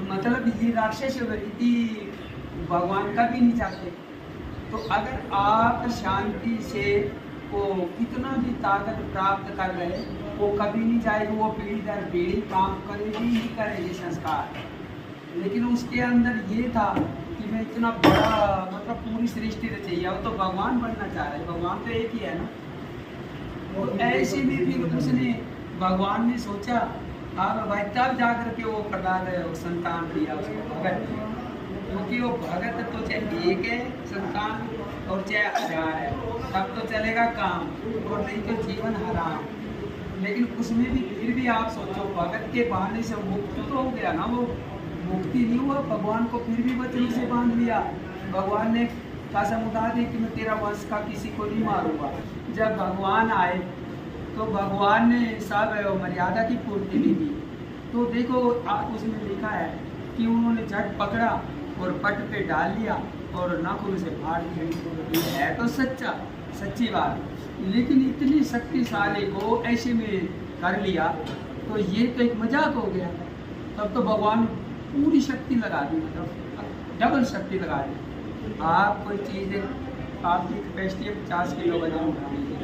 मतलब ये राक्षस वृत्ति भगवान का भी नहीं चाहते। तो अगर आप शांति से वो कितना भी ताकत प्राप्त कर रहे, वो कभी नहीं जाएगी, वो पीढ़ी दर पीढ़ी काम करेगी ही करेगी संस्कार। लेकिन उसके अंदर ये था कि मैं इतना बड़ा मतलब पूरी सृष्टि रचैया, वो तो भगवान बनना चाह रहे, भगवान तो एक ही है ना। तो ऐसे में फिर उसने भगवान ने सोचा आप भाई तब जा करके वो प्रकार संतान दिया उसको भगत, क्योंकि वो भगत तो चाहे एक है संतान और चाहे 1000 है, तब तो चलेगा काम, और नहीं तो जीवन हराम। लेकिन उसमें भी फिर भी आप सोचो भगत के बहाने से मुक्त तो हो गया ना, वो मुक्ति नहीं हुआ, भगवान को फिर भी वचन से बांध लिया। भगवान ने कसम उठा दी कि मैं तेरा वंश का किसी को नहीं मारूंगा। जब भगवान आए तो भगवान ने सब मर्यादा की पूर्ति नहीं की। तो देखो आप उसमें लिखा है कि उन्होंने झट पकड़ा और पट पे डाल लिया और नाखून से फाड़ दिया। ये है तो सच्ची बात, लेकिन इतनी शक्तिशाली को ऐसे में कर लिया तो ये तो एक मजाक हो गया। तब तो भगवान पूरी शक्ति लगा दी, मतलब डबल शक्ति लगा दी। आप कोई चीज़ आपकी कैपेसिटी 50 किलो वजन उठाने की,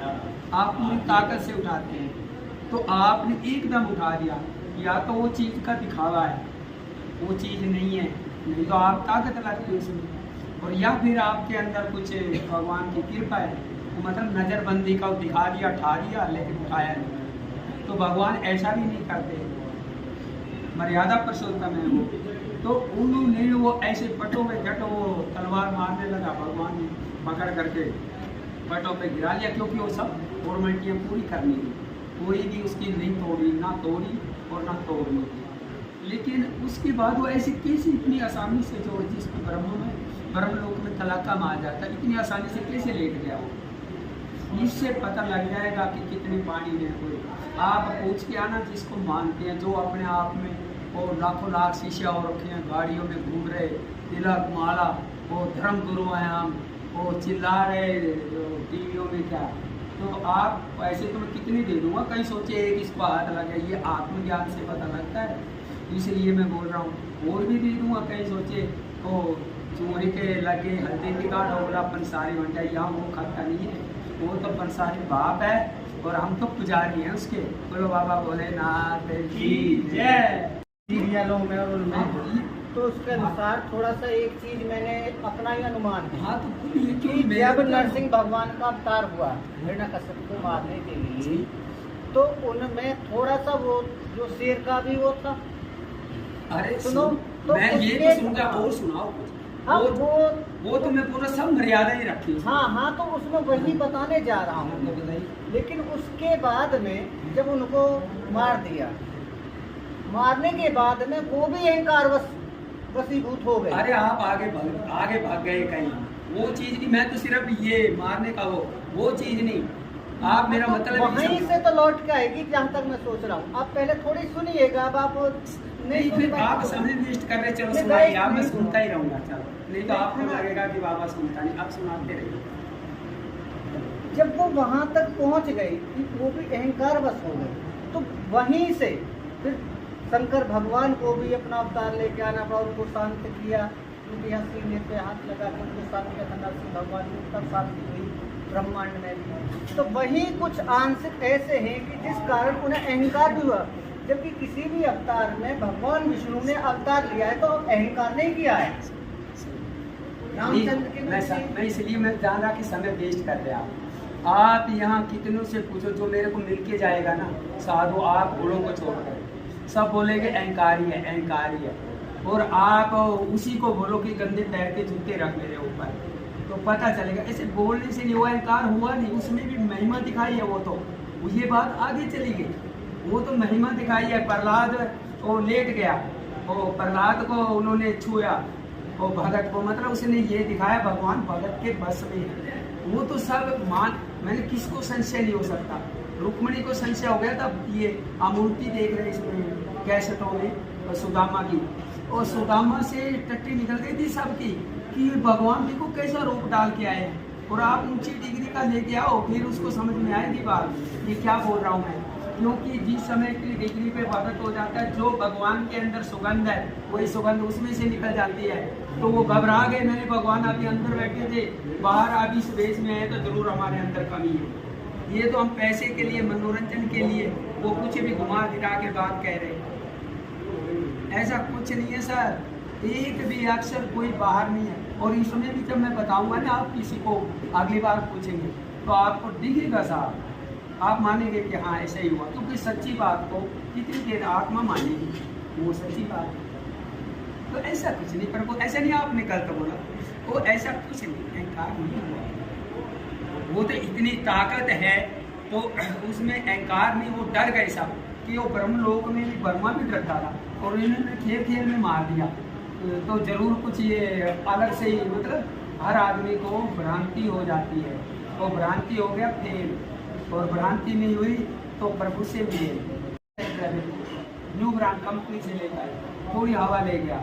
आप पूरी ताकत से उठाते हैं, तो आपने एकदम उठा दिया, या तो वो चीज़ का दिखावा है, वो चीज़ नहीं है, नहीं तो आप ताकत लगती है उसमें, और या फिर आपके अंदर कुछ भगवान की कृपा है, तो मतलब नज़रबंदी का दिखा दिया, उठा दिया, लेकिन उठाया नहीं। तो भगवान ऐसा भी नहीं करते, मर्यादा पुरुषोत्तम है वो। तो उन्होंने वो ऐसे पटों में जट वो तलवार मारने लगा, भगवान ने पकड़ करके पटों पे गिरा लिया, क्योंकि वो सब फॉर्मेलिटियाँ पूरी करनी थी, कोई भी उसकी नहीं तोड़ी, ना तोड़ी और ना तोड़नी थी। लेकिन उसके बाद वो ऐसे कैसे इतनी आसानी से जो जिसको ब्रह्मलोक में तलाका मार जाता है, इतनी आसानी से कैसे लेट गया वो, इससे पता लग जाएगा कि कितने पानी में हुए। आप पूछ के आना जिसको मानते हैं, जो अपने आप में और लाखों लाख शीशा और रखे हैं, गाड़ियों में घूम रहे, तिलक माला, वो धर्म गुरु हैं हम, वो चिल्ला रहे टीवियों में क्या, तो आप ऐसे तो मैं कितनी दे दूँगा। कहीं सोचे एक इसको हाथ लगे, ये आत्मज्ञान से पता लगता है, इसलिए मैं बोल रहा हूँ, और भी दे दूँगा। कहीं सोचे तो चोरी के लगे हल्दी की गाढ़ होगा पंसारी बन जाए, यहाँ वो खाता नहीं है, वो तो पंसारी बाप है और हम तो पुजारी हैं उसके। बोलो बाबा भोलेनाथ की जय। में और उनमें तो उसके अनुसार थोड़ा सा एक चीज मैंने अपना ही अनुमान है। हाँ, तो कि जब नरसिंह भगवान का अवतार हुआ हिरण्यकश्यप को मारने के लिए, तो उनमें थोड़ा सा वो जो शेर का भी वो था। अरे सुनो तो मैं ये तो सुनता, और सुनाओ कुछ। हाँ, वो तो मैं पूरा सब मर्यादा ही रखी। हाँ, तो उसमें वही बताने जा रहा हूँ। लेकिन उसके बाद में जब उनको मार दिया, मारने के बाद में वो भी अहंकार वशीभूत हो गए। अरे आप आगे भाग गए कहीं, वो चीज नहीं, मैं तो सिर्फ ये मारने का वो चीज नहीं, आप मेरा मतलब वहीं से तो लौट के आएगी जहाँ तक मैं सोच रहा हूँ। आप पहले थोड़ी सुनिएगा, अब आप नहीं, फिर आप समय वेस्ट कर रहे, चलो सुनाइए, आप मैं सुनता ही रहूंगा, चलो, नहीं तो आपको लगेगा कि बाबा सुनता नहीं, आप सुनाते रहिए। जब वो वहां तक पहुंच गई कि वो भी अहंकार वश हो गए, तो वहीं से फिर शंकर भगवान को भी अपना अवतार लेके आना पड़ा, उनको शांत किया, उनके सीने पे हाथ लगा के उनको शांत किया था नरसिंह भगवान ने, तब शांति हुई ब्रह्मांड में भी। तो वही कुछ आंशिक ऐसे हैं कि जिस कारण उन्हें अहंकार भी हुआ, जबकि किसी भी अवतार में भगवान विष्णु ने अवतार लिया है तो अहंकार नहीं किया है। रामचंद्र के मैं इसलिए मैं जान रहा कि समय वेस्ट कर रहे आप यहाँ कितनों से पूछो, जो मेरे को मिल के जाएगा ना साधु, आप घोड़ों को छोड़कर सब बोलेंगे अहंकारी है, और आप उसी को बोलो कि गंदे पैर के जूते रख मेरे ऊपर, तो पता चलेगा। ऐसे बोलने से नहीं हुआ, अहंकार हुआ नहीं, उसमें भी महिमा दिखाई है। वो तो ये बात आगे चली गई, वो तो महिमा दिखाई है। प्रहलाद वो लेट गया, वो प्रहलाद को उन्होंने छुआ, वो भगत को, मतलब उसने ये दिखाया भगवान भगत के बस में है। वो तो सब मैंने किसको संशय नहीं हो सकता। रुक्मणी को संशय हो गया था, ये अमूर्ति देख रहे इसमें कैसेटों में सुदामा की, और सुदामा से टट्टी निकल गई थी सबकी कि भगवान देखो कैसा रूप डाल के आए हैं, और आप ऊंची डिग्री का लेके आओ, फिर उसको समझ में आएगी बात ये क्या बोल रहा हूँ मैं। क्योंकि जिस समय की डिग्री पे भगत हो जाता है, जो भगवान के अंदर सुगंध है वही सुगंध उसमें से निकल जाती है। तो वो घबरा गए, मेरे भगवान अभी अंदर बैठे थे, बाहर अभी इस देश में है तो जरूर हमारे अंदर कमी है। ये तो हम पैसे के लिए, मनोरंजन के लिए वो कुछ भी घुमा फिरा के बात कह रहे। ऐसा कुछ नहीं है सर, एक भी अक्षर कोई बाहर नहीं है। और इसमें भी जब मैं बताऊंगा ना, आप किसी को अगली बार पूछेंगे तो आपको दिखेगा साहब, आप मानेंगे कि हाँ ऐसा ही हुआ, क्योंकि सच्ची बात को कितनी देर आत्मा मानेगी, वो सच्ची बात है। तो ऐसा कुछ नहीं, पर वो ऐसा नहीं आपने कल तो बोला, वो ऐसा कुछ नहीं, अहंकार नहीं हुआ। वो तो इतनी ताकत है तो उसमें अहंकार नहीं, वो डर गए सब कि वो ब्रह्मलोक में भी ब्रह्मा भी डरता था और इन्होंने खेल खेल में मार दिया। तो जरूर कुछ ये अलग से ही, मतलब हर आदमी को भ्रांति हो जाती है, तो भ्रांति हो गया फेल, और भ्रांति नहीं हुई तो प्रभु से मिले। न्यू ब्रांड कंपनी से लेकर थोड़ी हवा ले गया,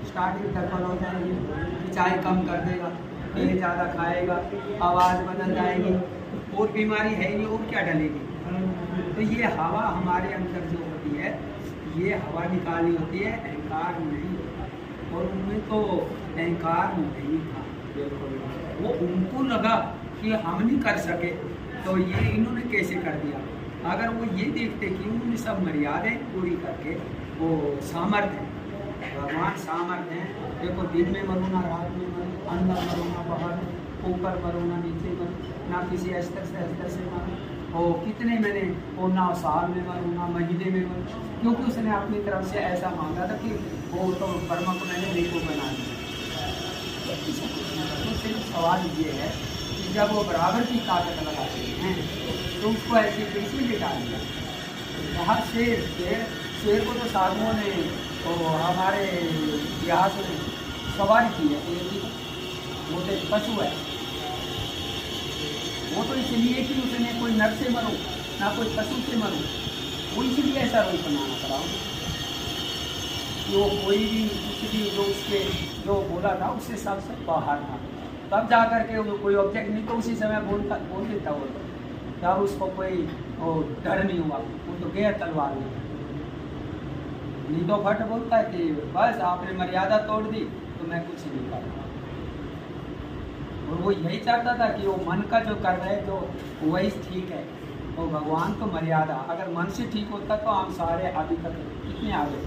स्टार्टिंग गड़बड़ हो जाएगी, चाय कम कर देगा, तेल ज़्यादा खाएगा, आवाज़ बदल जाएगी, और बीमारी है ही नहीं, और क्या डलेगी। तो ये हवा हमारे अंदर जो होती है, ये हवा निकाली होती है, अहंकार नहीं होता। और उनमें तो अहंकार नहीं था, वो उनको लगा कि हम नहीं कर सके तो ये इन्होंने कैसे कर दिया। अगर वो ये देखते कि उन्होंने सब मर्यादाएं पूरी करके वो सामर्थ्य है, भगवान सामर्थ्य है। देखो दिन में मरो ना रात में मरो, अंदर मरो ना बाहर, ऊपर मरो ना नीचे मरो, ना किसी स्तर से मरो, और कितने मैंने वो ना साल में मरो ना महीने में मरो, क्योंकि उसने अपनी तरफ से ऐसा मांगा था कि वो तो ब्रह्मा को मैंने नहीं को बना दिया। तो सिर्फ सवाल ये है कि जब वो बराबर की ताकत लगाते हैं तो उसको ऐसे कैसे बिठा दिया। यहाँ शेर को तो साधुओं ने तो हमारे इतिहास में सवारी की है, वो तो एक पशु है, वो तो इसलिए कि उसने कोई नर से मरो ना कोई पशु से मरो, वो इसलिए ऐसा रूप बनाना पड़ा कि वो कोई भी कुछ भी जो उसके जो बोला था उससे सबसे बाहर था, तब जा करके वो कोई ऑब्जेक्ट नहीं तो उसी समय बोल देता वो, तब उसको कोई डर नहीं हुआ, वो तो गया तलवार में। नहीं तो फट बोलता है कि बस आपने मर्यादा तोड़ दी तो मैं कुछ नहीं कर रहा। और वो यही चाहता था कि वो मन का जो कर रहे जो वही ठीक है, तो भगवान तो मर्यादा, अगर मन से ठीक होता तो हम सारे अभी तक कितने आगे